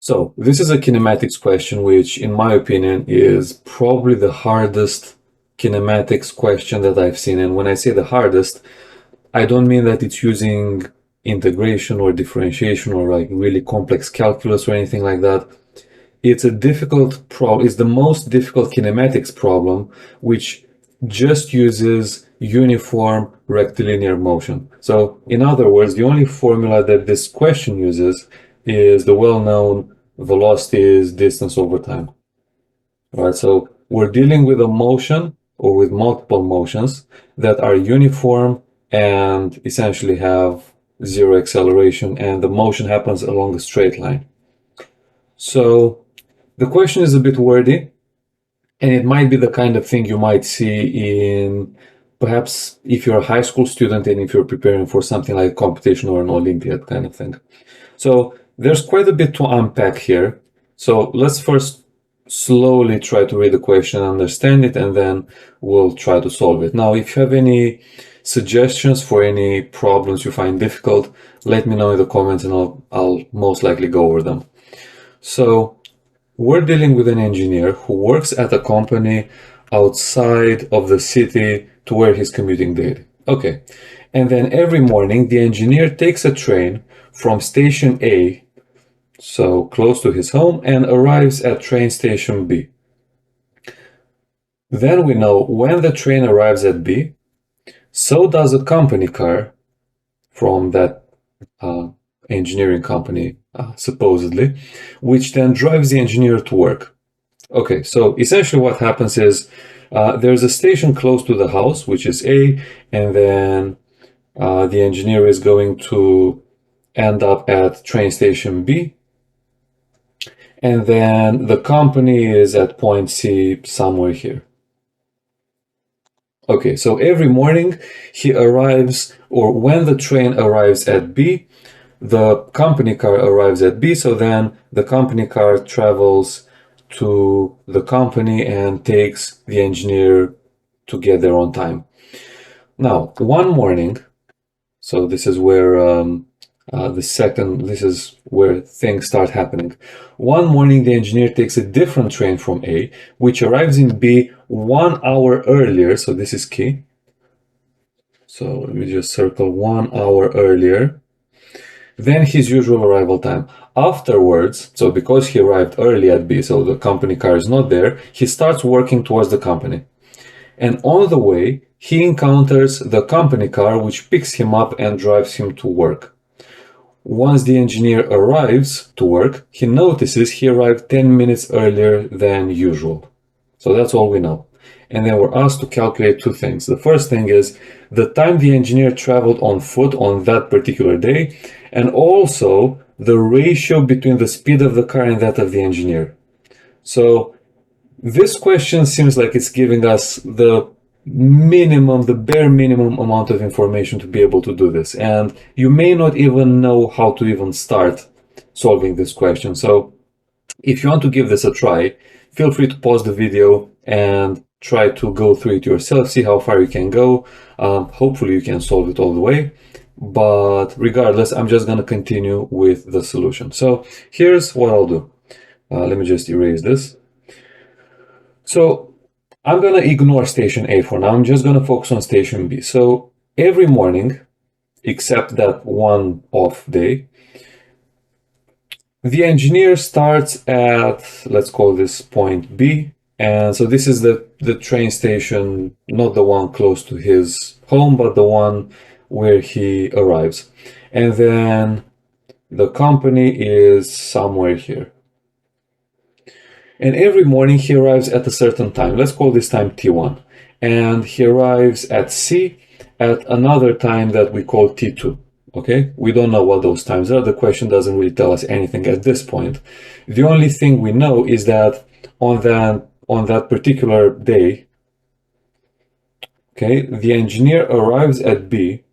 So this is a kinematics question, which in my opinion is probably the hardest kinematics question that I've seen. And when I say the hardest, I don't mean that it's using integration or differentiation or like really complex calculus or anything like that. It's a difficult problem. It's the most difficult kinematics problem, which just uses uniform rectilinear motion. So in other words, the only formula that this question uses is the well-known velocity is distance over time. All right, so we're dealing with a motion or with multiple motions that are uniform and essentially have zero acceleration, and the motion happens along a straight line. So the question is a bit wordy, and it might be the kind of thing you might see in perhaps if you're a high school student and if you're preparing for something like a competition or an Olympiad kind of thing. So there's quite a bit to unpack here. So let's first slowly try to read the question, understand it, and then we'll try to solve it. Now, if you have any suggestions for any problems you find difficult, let me know in the comments and I'll most likely go over them. So we're dealing with an engineer who works at a company outside of the city to where he's commuting daily. Okay. And then every morning, the engineer takes a train from station A, so close to his home, and arrives at train station B. Then we know when the train arrives at B, so does a company car from that engineering company, supposedly, which then drives the engineer to work. Okay, so essentially what happens is there's a station close to the house, which is A, and then the engineer is going to end up at train station B, and then the company is at point C somewhere here. Okay, so every morning he arrives, or when the train arrives at B, the company car arrives at B, so then the company car travels to the company and takes the engineer to get there on time. Now, one morning, so this is where this is where things start happening. One morning, the engineer takes a different train from A, which arrives in B 1 hour earlier. So this is key. So let me just circle 1 hour earlier than his usual arrival time. Afterwards, so because he arrived early at B, so the company car is not there, he starts working towards the company. And on the way, he encounters the company car, which picks him up and drives him to work. Once the engineer arrives to work, he notices he arrived 10 minutes earlier than usual. So that's all we know. And then we're asked to calculate two things. The first thing is the time the engineer traveled on foot on that particular day, and also the ratio between the speed of the car and that of the engineer. So this question seems like it's giving us the bare minimum amount of information to be able to do this. And you may not even know how to even start solving this question. So if you want to give this a try, feel free to pause the video and try to go through it yourself, see how far you can go. Hopefully you can solve it all the way. But regardless, I'm just going to continue with the solution. So here's what I'll do. Let me just erase this. So I'm going to ignore station A for now. I'm just going to focus on station B. So every morning, except that one off day, the engineer starts at, let's call this point B. And so this is the train station, not the one close to his home, but the one where he arrives. And then the company is somewhere here. And every morning he arrives at a certain time. Let's call this time T1. And he arrives at C at another time that we call T2. Okay, we don't know what those times are. The question doesn't really tell us anything at this point. The only thing we know is that on that particular day, okay, the engineer arrives at B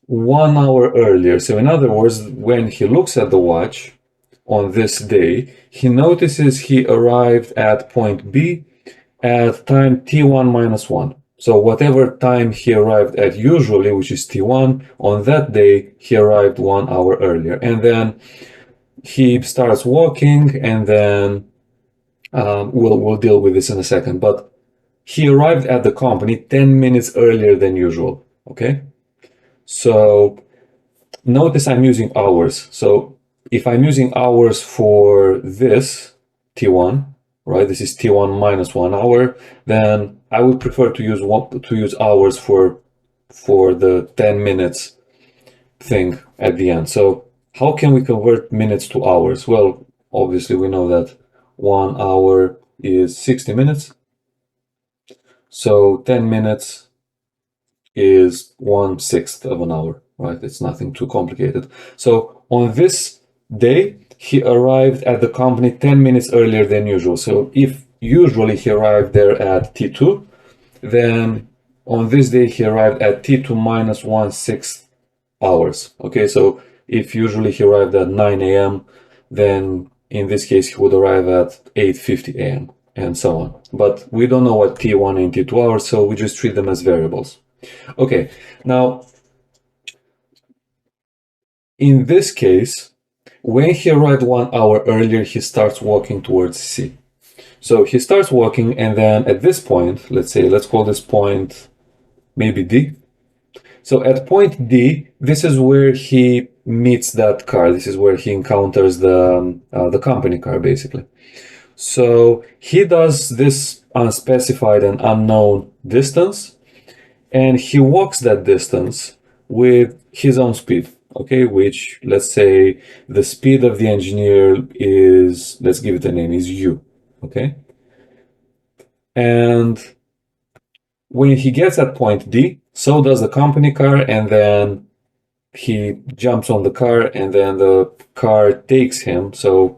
1 hour earlier. So in other words, when he looks at the watch on this day, he notices he arrived at point B at time T1 minus 1. So whatever time he arrived at usually, which is T1, on that day, he arrived 1 hour earlier. And then he starts walking, and then we'll deal with this in a second. But he arrived at the company 10 minutes earlier than usual. Okay, so notice I'm using hours. So if I'm using hours for this T1, right? This is T1 minus 1 hour. Then I would prefer to use hours for the 10 minutes thing at the end. So how can we convert minutes to hours? Well, obviously we know that 1 hour is 60 minutes. So 10 minutes is 1/6 of an hour, right? It's nothing too complicated. So on this day, he arrived at the company 10 minutes earlier than usual. So if usually he arrived there at T2, then on this day he arrived at T2 minus 1/6 hours. Okay, so if usually he arrived at 9 a.m., then in this case he would arrive at 8:50 a.m. and so on. But we don't know what T1 and T2 are, so we just treat them as variables. Okay, now in this case, when he arrived 1 hour earlier, he starts walking towards C. So he starts walking, and then at this point, let's call this point maybe D. So at point D, this is where he meets that car. This is where he encounters the company car, basically. So he does this unspecified and unknown distance, and he walks that distance with his own speed. Okay, which let's say the speed of the engineer is, let's give it a name, is U. Okay, and when he gets at point D, so does the company car, and then he jumps on the car, and then the car takes him. So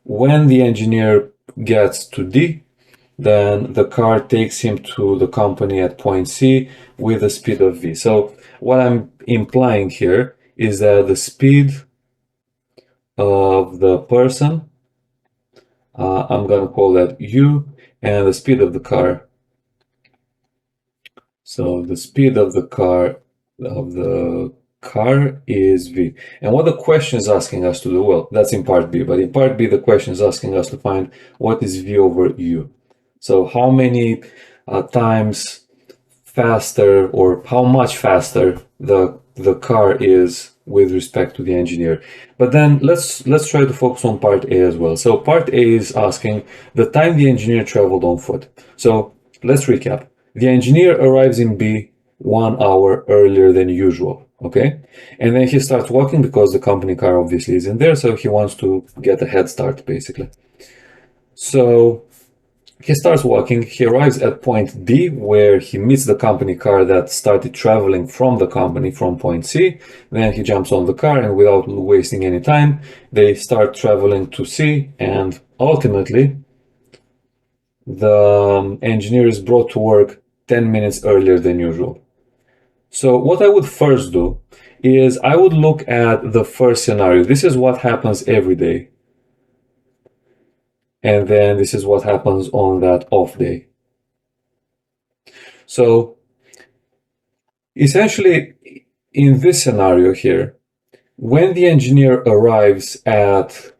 when the engineer gets to D, then the car takes him to the company at point C with a speed of V. So what I'm implying here is that the speed of the person, I'm going to call that U, and the speed of the car. So the speed of the car is V. And what the question is asking us to do, well, that's in part B, but in part B, the question is asking us to find what is V over U. So how many times faster, or how much faster the car is with respect to the engineer. But then let's try to focus on part A as well. So part A is asking the time the engineer traveled on foot. So let's recap. The engineer arrives in B 1 hour earlier than usual, okay? And then he starts walking because the company car obviously isn't there, so he wants to get a head start, basically. So he starts walking, he arrives at point D, where he meets the company car that started traveling from the company from point C. Then he jumps on the car, and without wasting any time, they start traveling to C, and ultimately, the engineer is brought to work 10 minutes earlier than usual. So what I would first do is I would look at the first scenario. This is what happens every day. And then this is what happens on that off day. So essentially, in this scenario here, when the engineer arrives at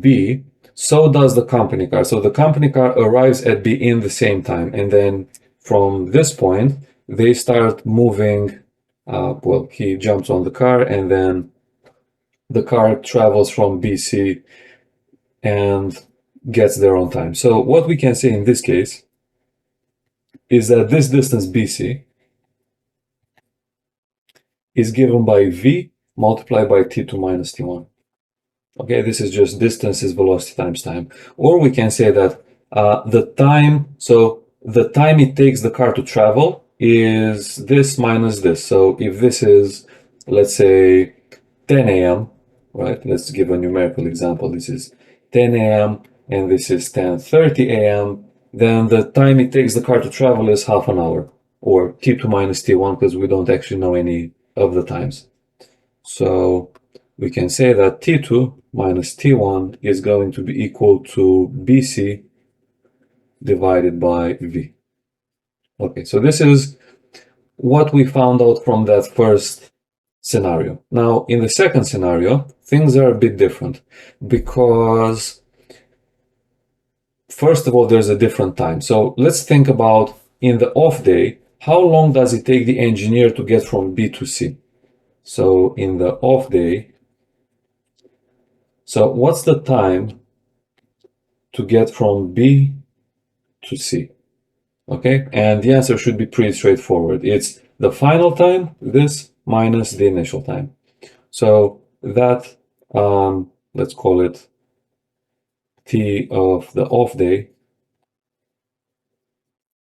B, so does the company car. So the company car arrives at B in the same time. And then from this point, they start moving. Well, he jumps on the car, and then the car travels from BC and gets there on time. So what we can say in this case is that this distance BC is given by V multiplied by T2 minus T1. Okay, this is just distance is velocity times time. Or we can say that the time it takes the car to travel is this minus this. So if this is, let's say, 10 a.m., right? Let's give a numerical example. This is 10 a.m. and this is 10:30 a.m. Then the time it takes the car to travel is half an hour, or T2 minus T1, because we don't actually know any of the times. So we can say that T2 minus T1 is going to be equal to BC divided by V. Okay, so this is what we found out from that first scenario. Now, in the second scenario, things are a bit different because, first of all, there's a different time. So let's think about in the off day, how long does it take the engineer to get from B to C? So in the off day, so what's the time to get from B to C? Okay, and the answer should be pretty straightforward. It's the final time, this, minus the initial time. So that, let's call it T of the off day.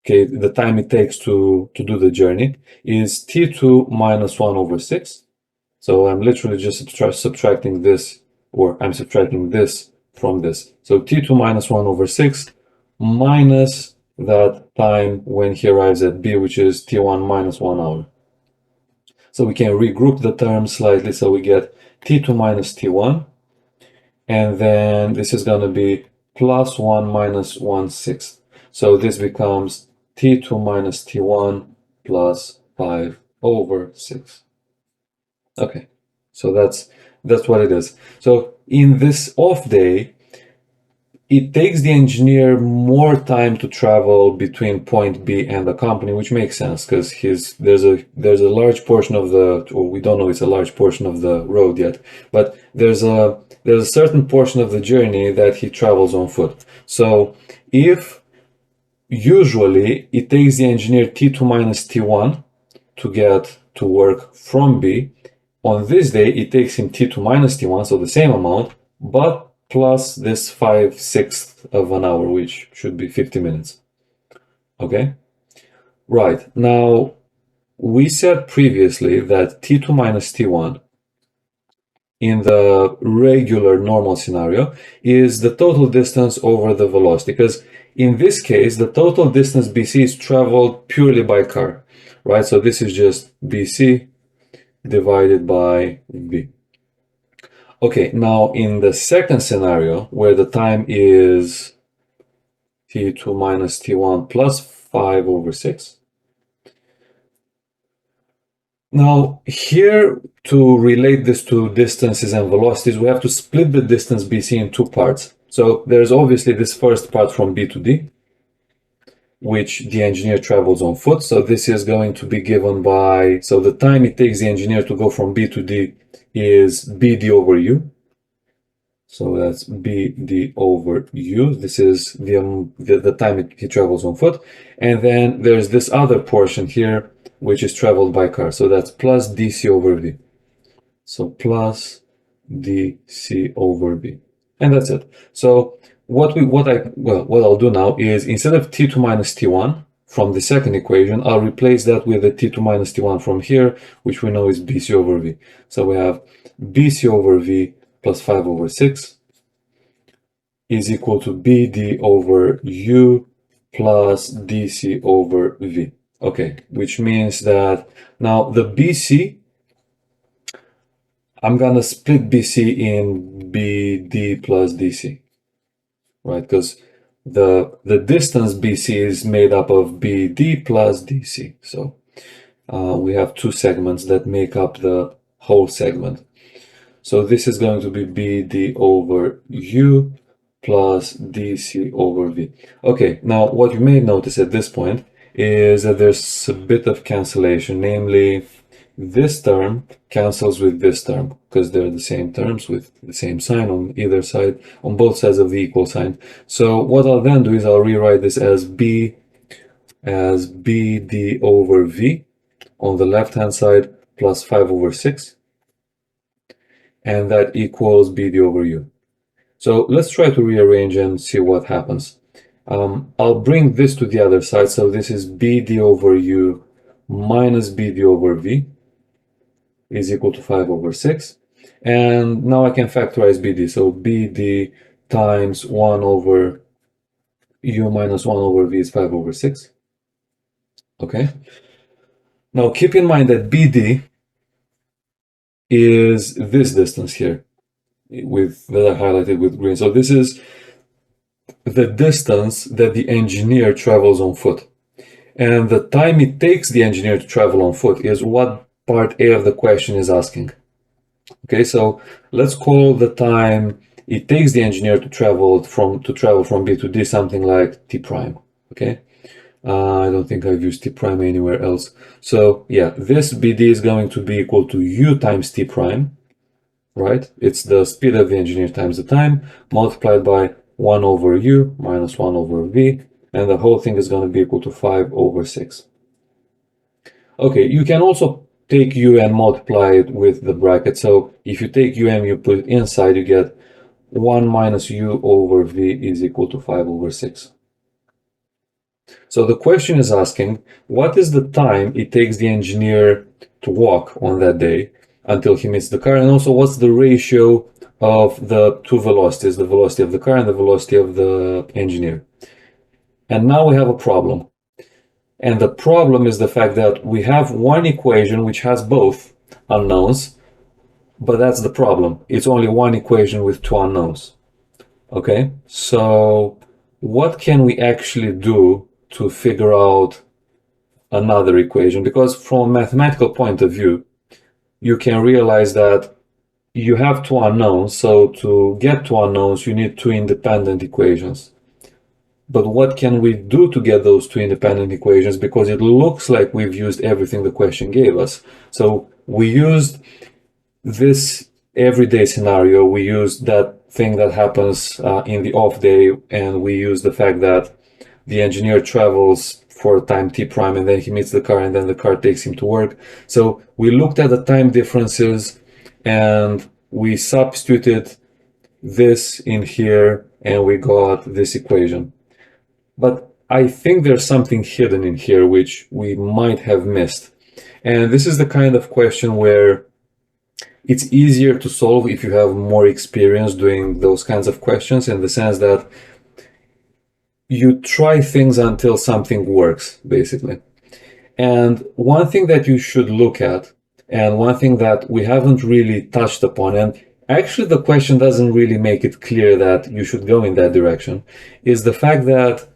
Okay, the time it takes to do the journey is T2 minus 1 over 6. So I'm literally just subtracting this, or I'm subtracting this from this. So T2 minus 1 over 6 minus that time when he arrives at B, which is T1 minus 1 hour. So we can regroup the terms slightly. So we get T2 minus T1, and then this is going to be plus 1 minus 1/6. So this becomes T2 minus T1 plus 5 over 6. Okay, so that's what it is. So in this off day, it takes the engineer more time to travel between point B and the company, which makes sense because there's a large portion of the, or we don't know it's a large portion of the road yet, but there's a certain portion of the journey that he travels on foot. So if usually it takes the engineer T2 minus T1 to get to work from B, on this day it takes him T2 minus T1, so the same amount, but plus this 5/6 of an hour, which should be 50 minutes. Okay? Right. Now, we said previously that T2 minus T1 in the regular normal scenario is the total distance over the velocity, because in this case, the total distance BC is traveled purely by car, right? So this is just BC divided by V. Okay, now in the second scenario, where the time is T2 minus T1 plus 5 over 6. Now, here, to relate this to distances and velocities, we have to split the distance BC in two parts. So there's obviously this first part from B to D, which the engineer travels on foot. So this is going to be given by, so the time it takes the engineer to go from B to D is BD over U. So that's BD over U. This is the time he travels on foot. And then there's this other portion here, which is traveled by car. So that's plus DC over V. So plus DC over V. And that's it. So what I'll do now is, instead of T2 minus T1 from the second equation, I'll replace that with the T2 minus T1 from here, which we know is BC over V. So we have BC over V plus 5 over 6 is equal to BD over U plus DC over V. Okay, which means that now the BC, I'm gonna split BC in BD plus DC, right? Because the distance BC is made up of BD plus DC. So we have two segments that make up the whole segment. So this is going to be BD over U plus DC over V. Okay, now what you may notice at this point is that there's a bit of cancellation, namely this term cancels with this term because they're the same terms with the same sign on either side, on both sides of the equal sign. So what I'll then do is I'll rewrite this as BD over V on the left hand side plus 5 over 6, and that equals BD over U. So let's try to rearrange and see what happens. I'll bring this to the other side. So this is BD over U minus BD over V is equal to 5 over 6. And now I can factorize BD. So BD times 1 over U minus 1 over V is 5 over 6. Okay. Now keep in mind that BD is this distance here that I highlighted with green. So this is the distance that the engineer travels on foot. And the time it takes the engineer to travel on foot is what part A of the question is asking. Okay, so let's call the time it takes the engineer to travel from B to D something like T prime. Okay, I don't think I've used T prime anywhere else. So yeah, this BD is going to be equal to U times T prime, right? It's the speed of the engineer times the time multiplied by 1 over U minus 1 over V, and the whole thing is going to be equal to 5 over 6. Okay, you can also take U and multiply it with the bracket. So if you take UM, you put it inside, you get 1 minus U over V is equal to 5 over 6. So the question is asking, what is the time it takes the engineer to walk on that day until he meets the car? And also, what's the ratio of the two velocities, the velocity of the car and the velocity of the engineer? And now we have a problem. And the problem is the fact that we have one equation which has both unknowns, but that's the problem. It's only one equation with two unknowns. Okay, so what can we actually do to figure out another equation? Because from a mathematical point of view, you can realize that you have two unknowns, so to get two unknowns, you need two independent equations. But what can we do to get those two independent equations? Because it looks like we've used everything the question gave us. So we used this everyday scenario, we used that thing that happens in the off day, and we use the fact that the engineer travels for a time T prime and then he meets the car and then the car takes him to work. So we looked at the time differences and we substituted this in here and we got this equation. But I think there's something hidden in here which we might have missed. And this is the kind of question where it's easier to solve if you have more experience doing those kinds of questions, in the sense that you try things until something works, basically. And one thing that you should look at, and one thing that we haven't really touched upon, and actually the question doesn't really make it clear that you should go in that direction, is the fact that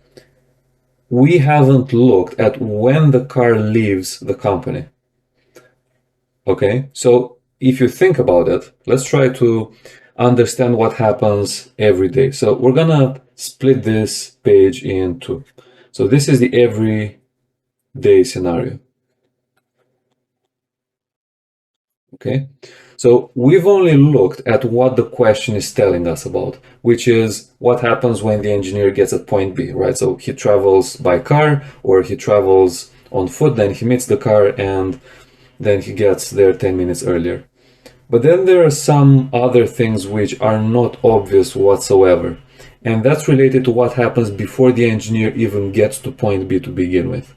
we haven't looked at when the car leaves the company. Okay, so if you think about it, let's try to understand what happens every day. So we're gonna split this page in two. So this is the everyday scenario. Okay, so we've only looked at what the question is telling us about, which is what happens when the engineer gets at point B, right? So he travels by car or he travels on foot, then he meets the car and then he gets there 10 minutes earlier. But then there are some other things which are not obvious whatsoever. And that's related to what happens before the engineer even gets to point B to begin with.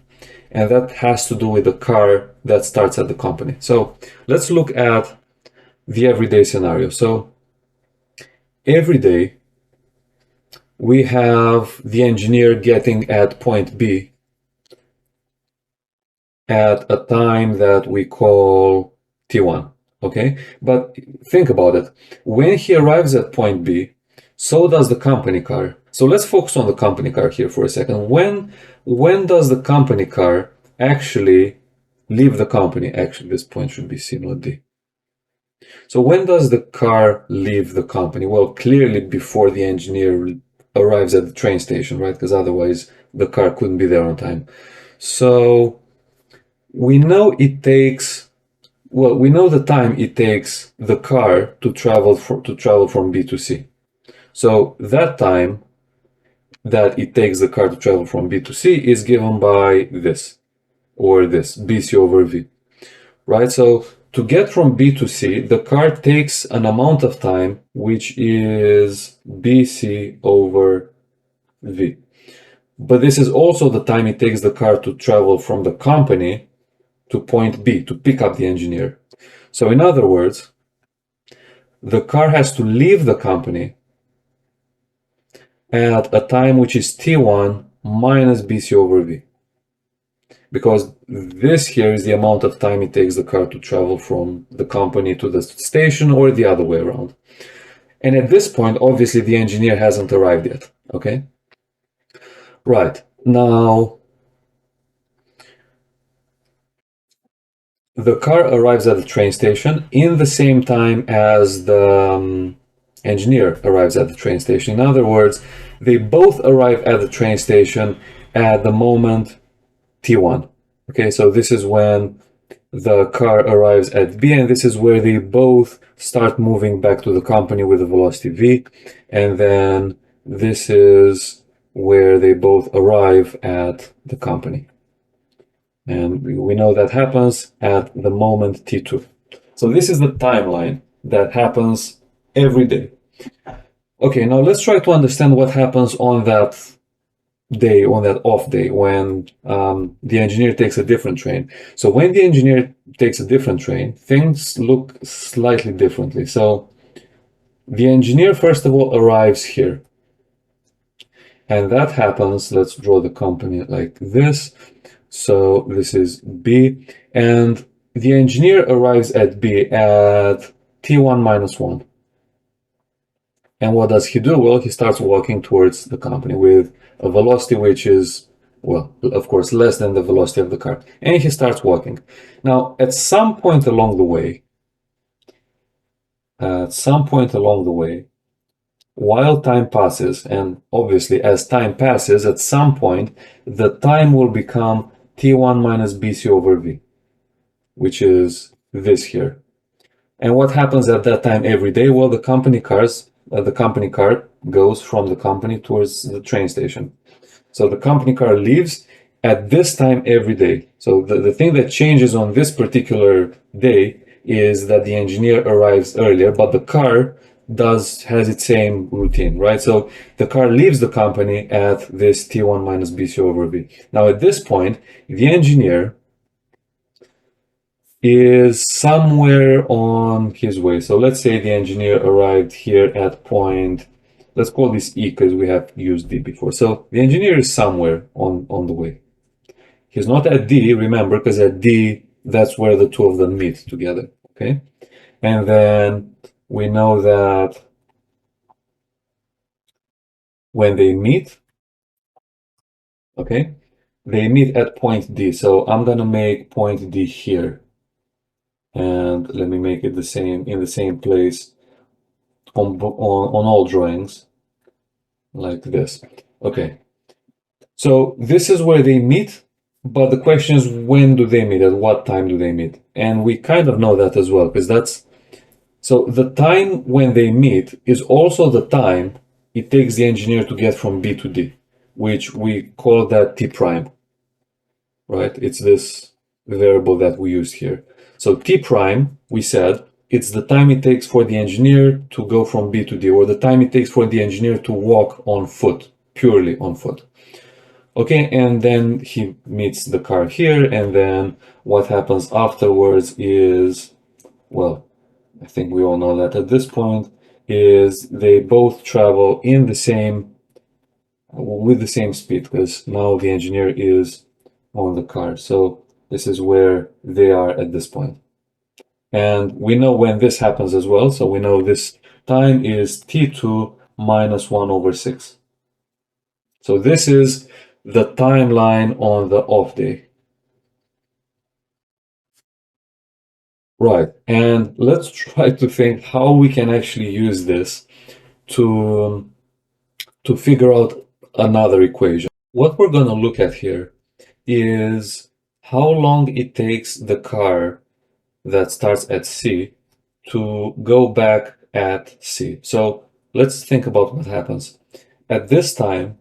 And that has to do with the car that starts at the company. So let's look at the everyday scenario. So every day we have the engineer getting at point B at a time that we call T1. Okay, but think about it. When he arrives at point B, so does the company car. So let's focus on the company car here for a second. When does the company car actually leave the company? Actually, this point should be C, not D. So when does the car leave the company? Well, clearly before the engineer arrives at the train station, right? Because otherwise the car couldn't be there on time. So we know it takes, well, we know the time it takes the car to travel from B to C. So that time that it takes the car to travel from B to C is given by this, or this, BC over V, right? So to get from B to C, the car takes an amount of time which is BC over V. But this is also the time it takes the car to travel from the company to point B to pick up the engineer. So in other words, the car has to leave the company at a time which is T1 minus BC over V. Because this here is the amount of time it takes the car to travel from the company to the station, or the other way around. And at this point, obviously, the engineer hasn't arrived yet. Okay? Right. Now, the car arrives at the train station in the same time as the engineer arrives at the train station. In other words, they both arrive at the train station at the moment T1. Okay, so this is when the car arrives at B, and this is where they both start moving back to the company with a velocity V, and then this is where they both arrive at the company. And we know that happens at the moment T2. So this is the timeline that happens every day. Okay, now let's try to understand what happens on that day, on that off day, when the engineer takes a different train. So when the engineer takes a different train, things look slightly differently. So the engineer, first of all, arrives here. And that happens, let's draw the company like this. So this is B, and the engineer arrives at B at T1 minus 1. And what does he do? Well, he starts walking towards the company with a velocity which is, well, of course, less than the velocity of the car. And he starts walking. Now, at some point along the way, while time passes, and obviously as time passes, at some point, the time will become T1 minus BC over V, which is this here. And what happens at that time every day? Well, the company car goes from the company towards the train station. So the company car leaves at this time every day. So the thing that changes on this particular day is that the engineer arrives earlier, but the car has its same routine, right? So the car leaves the company at this T1 minus BC over V. Now at this point, the engineer is somewhere on his way. So let's say the engineer arrived here at point, let's call this E because we have used D before. So the engineer is somewhere on the way. He's not at D, remember, because at D, that's where the two of them meet together, okay? And then we know that when they meet, okay, they meet at point D. So I'm gonna make point D here. And let me make it the same in the same place on all drawings like this. Okay, so this is where they meet, but the question is when do they meet, at what time do they meet? And we kind of know that as well, because so the time when they meet is also the time it takes the engineer to get from B to D, which we call that T prime, right? It's this variable that we use here. So T prime, we said, it's the time it takes for the engineer to go from B to D, or the time it takes for the engineer to walk on foot, purely on foot. Okay, and then he meets the car here, and then what happens afterwards is, well, I think we all know that at this point, is they both travel in the same, with the same speed, because now the engineer is on the car. So this is where they are at this point. And we know when this happens as well. So we know this time is T2 minus 1 over 6. So this is the timeline on the off day. Right. And let's try to think how we can actually use this to, to figure out another equation. What we're going to look at here is how long it takes the car that starts at C to go back at C. So let's think about what happens. At this time,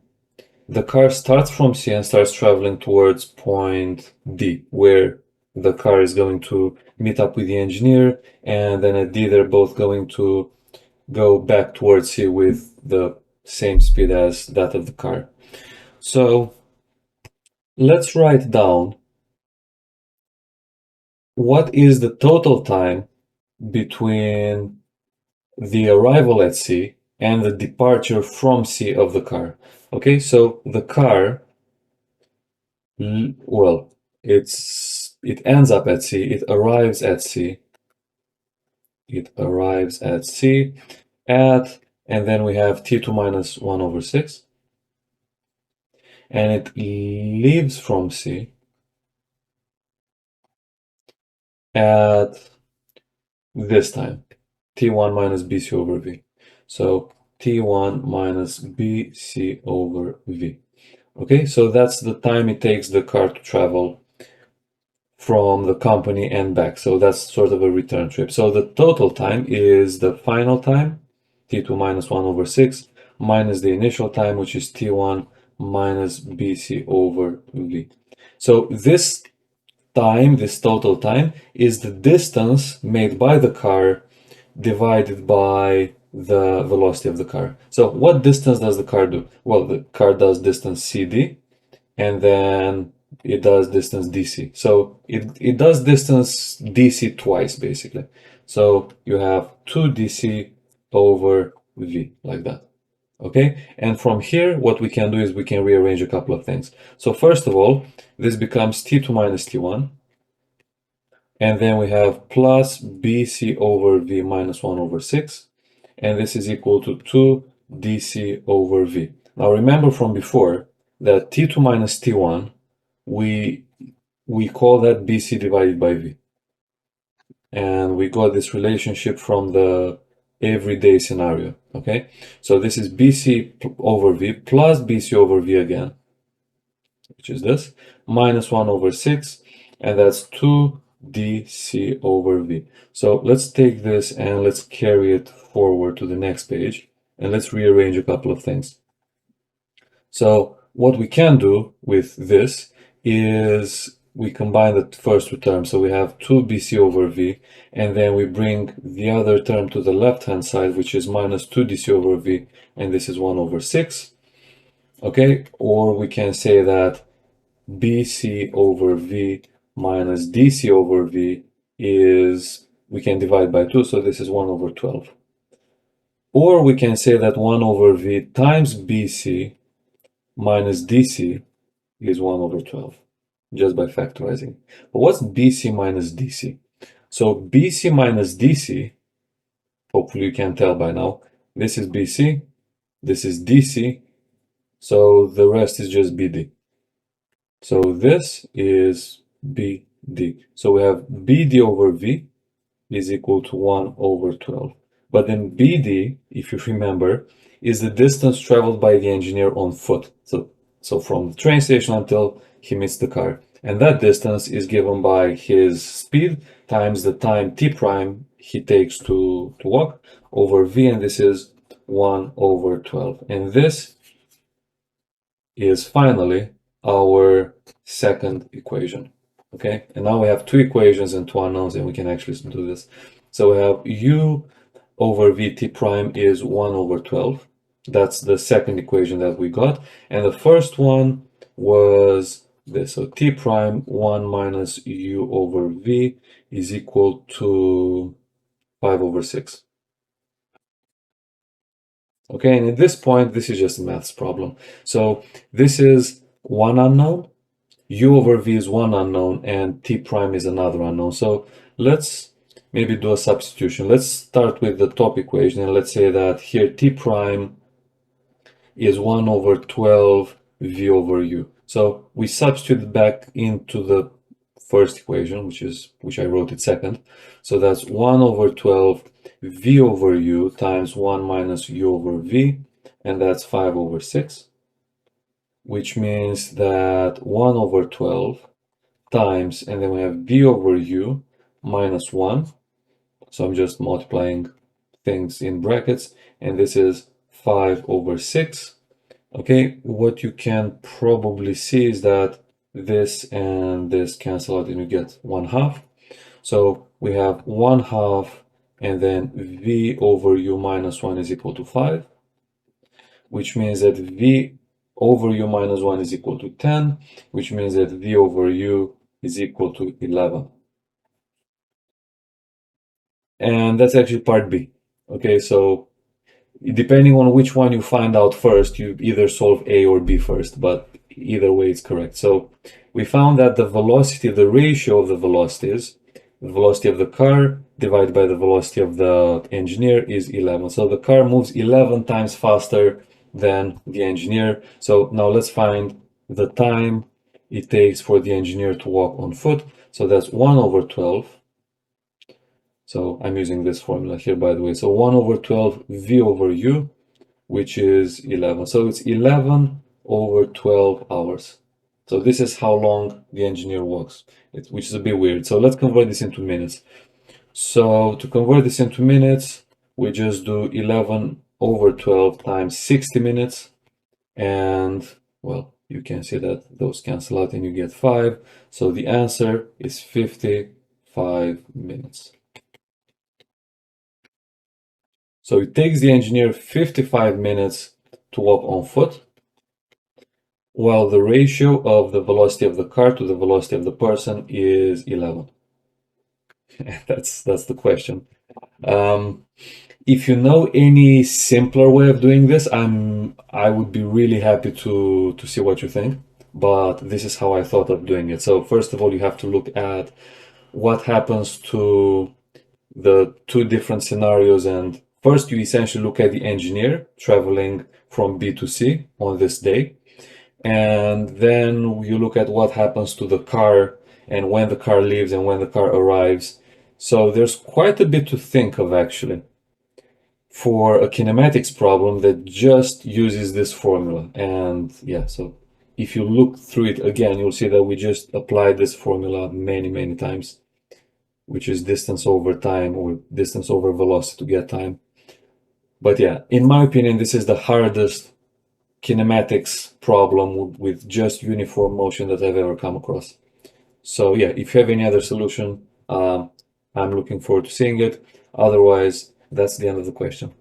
the car starts from C and starts traveling towards point D, where the car is going to meet up with the engineer, and then at D, they're both going to go back towards C with the same speed as that of the car. So let's write down what is the total time between the arrival at C and the departure from C of the car. Okay, so the car, well, it ends up at C, it arrives at C, and then we have T2 minus 1 over 6, and it leaves from C at this time, t1 minus bc over v. So t1 minus bc over v. Okay, so that's the time it takes the car to travel from the company and back. So that's sort of a return trip. So the total time is the final time, t2 minus 1 over 6, minus the initial time, which is t1 minus bc over v. So this time, this total time, is the distance made by the car divided by the velocity of the car. So what distance does the car do? Well, the car does distance cd, and then it does distance dc. So it does distance dc twice, basically. So you have 2 dc over v, like that. Okay, and from here what we can do is we can rearrange a couple of things. So first of all, this becomes t2 minus t1, and then we have plus bc over v minus 1 over 6, and this is equal to 2 dc over v. Now remember from before that t2 minus t1, we call that bc divided by v, and we got this relationship from the everyday scenario. Okay, so this is bc over v plus bc over v again, which is this, minus 1 over 6, and that's 2 dc over v. So let's take this and let's carry it forward to the next page, and let's rearrange a couple of things. So what we can do with this is we combine the first two terms. So we have 2 bc over v, and then we bring the other term to the left-hand side, which is minus 2 dc over v, and this is 1 over 6. Okay, or we can say that bc over v minus dc over v is, we can divide by 2, so this is 1 over 12. Or we can say that 1 over v times bc minus dc is 1 over 12, just by factorizing. But what's bc minus dc? So bc minus dc, hopefully you can tell by now, this is bc, this is dc, so the rest is just bd. So this is bd. So we have bd over v is equal to 1 over 12. But then bd, if you remember, is the distance traveled by the engineer on foot. So from the train station until he meets the car. And that distance is given by his speed times the time t prime he takes to walk over v, and this is 1 over 12. And this is finally our second equation. Okay, and now we have two equations and two unknowns, and we can actually do this. So we have u over vt prime is 1 over 12. That's the second equation that we got. And the first one was this. So t prime 1 minus u over v is equal to 5 over 6. Okay, and at this point, this is just a maths problem. So this is one unknown, u over v is one unknown, and t prime is another unknown. So let's maybe do a substitution. Let's start with the top equation, and let's say that here t prime is 1 over 12 v over u. So we substitute back into the first equation, which I wrote it second. So that's 1 over 12 v over u times 1 minus u over v, and that's 5 over 6, which means that 1 over 12 times, and then we have v over u minus 1. So I'm just multiplying things in brackets, and this is 5 over 6. Okay, what you can probably see is that this and this cancel out and you get 1/2. So we have 1/2, and then v over u minus 1 is equal to 5, which means that v over u minus 1 is equal to 10, which means that v over u is equal to 11. And that's actually part B. Okay, so depending on which one you find out first, you either solve A or B first, but either way it's correct. So we found that the velocity, the ratio of the velocities, the velocity of the car divided by the velocity of the engineer is 11. So the car moves 11 times faster than the engineer. So now let's find the time it takes for the engineer to walk on foot. So that's 1 over 12 So I'm using this formula here, by the way. So 1 over 12 V over U, which is 11. So it's 11 over 12 hours. So this is how long the engineer works, which is a bit weird. So let's convert this into minutes. So to convert this into minutes, we just do 11 over 12 times 60 minutes. And well, you can see that those cancel out and you get 5. So the answer is 55 minutes. So it takes the engineer 55 minutes to walk on foot, while the ratio of the velocity of the car to the velocity of the person is 11. That's the question. If you know any simpler way of doing this, I would be really happy to see what you think. But this is how I thought of doing it. So first of all, you have to look at what happens to the two different scenarios, and first you essentially look at the engineer traveling from B to C on this day, and then you look at what happens to the car and when the car leaves and when the car arrives. So there's quite a bit to think of actually for a kinematics problem that just uses this formula. And yeah, so if you look through it again, you'll see that we just applied this formula many times, which is distance over time or distance over velocity to get time. But yeah, in my opinion, this is the hardest kinematics problem with just uniform motion that I've ever come across. So yeah, if you have any other solution, I'm looking forward to seeing it. Otherwise, that's the end of the question.